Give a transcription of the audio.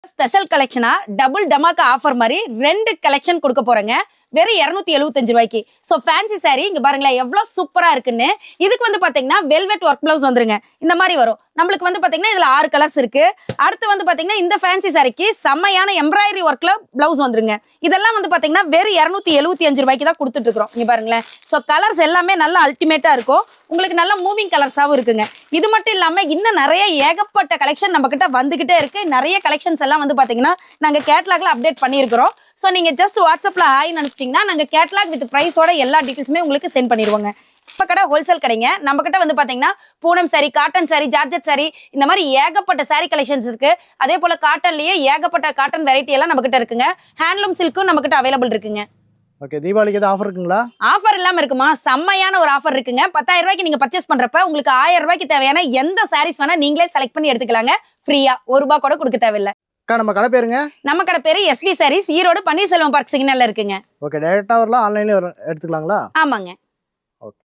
Special கலெக்ஷனா double dhamaka offer மாதிரி 2 collection கொடுக்க போறேங்க. வெறும் 275 ரூபாய்க்கு. சோ ஃபேன்சி saree இங்க பாருங்களேன் எவ்வளவு சூப்பரா இருக்குன்னு. இதுக்கு வந்து பாத்தீங்கன்னா வெல்வெட் ஒர்க் பிளவுஸ் வந்துருங்க. இந்த மாதிரி வரும். நம்மளுக்கு வந்து பாத்தீங்கன்னா இதுல 6 கலர்ஸ் இருக்கு. அடுத்து வந்து பாத்தீங்கன்னா இந்த ஃபேன்சி சாரிக்கு செம்மையான எம்ப்ராய்டரி ஒர்க்ல பிளவுஸ் வந்துருங்க. இதெல்லாம் வந்து பாத்தீங்கன்னா வெறும் 275 ரூபாய்க்கு தான் கொடுத்துட்டு இருக்கோம். இங்க பாருங்களேன். சோ கலர்ஸ் எல்லாமே நல்ல அல்டிமேட்டா இருக்கும். உங்களுக்கு நல்ல மூவிங் கலர்ஸாவும் இருக்குங்க. இது மட்டும் இல்லாம இன்னும் நிறைய ஏகப்பட்ட கலெக்ஷன் நம்ம கிட்ட வந்துகிட்டே இருக்கு. நிறைய கலெக்ஷன்ஸ் எல்லாம் வந்து பாத்தீங்கன்னா நாங்க கேட்லாக்ல அப்டேட் பண்ணியிருக்கிறோம். ஸோ நீங்க ஜஸ்ட் வாட்ஸ்அப்ல ஹாய்னு அனுப்பிச்சிங்கன்னா நாங்க கேட்லாக் வித் பிரைஸோட எல்லா டீட்டெயில்ஸுமே உங்களுக்கு சென்ட் பண்ணிடுவோங்க. இப்ப கடை ஹோல்சேல் கடைங்க. நம்ம கிட்ட வந்து பாத்தீங்கன்னா Poonam sorry, cotton sorry, georgette sorry, இந்த மாதிரி ஏகப்பட்ட சாரி கலெக்ஷன்ஸ் இருக்கு. அதே போல காட்டன்லயே ஏகப்பட்ட காட்டன் வெரைட்டி எல்லாம் நம்ம கிட்ட இருக்குங்க. ஹேண்ட்லூம் சில்க்கும் நம்ம கிட்ட அவைலபிள் இருக்குங்க. ஓகே, தீபாவளிக்கு ஏதாவது ஆஃபர் இருக்குங்களா? ஆஃபர் இல்லாம இருக்குமா? செம்மையான ஒரு ஆஃபர் இருக்குங்க. 10,000 ரூபாய்க்கு நீங்க பர்ச்சேஸ் பண்றப்ப உங்களுக்கு 1000 ரூபாய்க்கு தேவையான எந்த சாரீஸ் வேணா நீங்களே செலக்ட் பண்ணி எடுத்துக்கலாங்க. ஃப்ரீயா, ₹1 கூட கொடுக்க தேவையில்லை. அக்கா, நம்ம கடை பேருங்க? நம்ம கடை பேரு SV சாரீஸ், ஈரோடு பன்னீர்செல்வம் பார்க் சிக்னல்ல இருக்குங்க. ஓகே, டைரக்டா வரலாம், ஆன்லைன்லயே எடுத்துக்கலாங்களா? ஆமாங்க.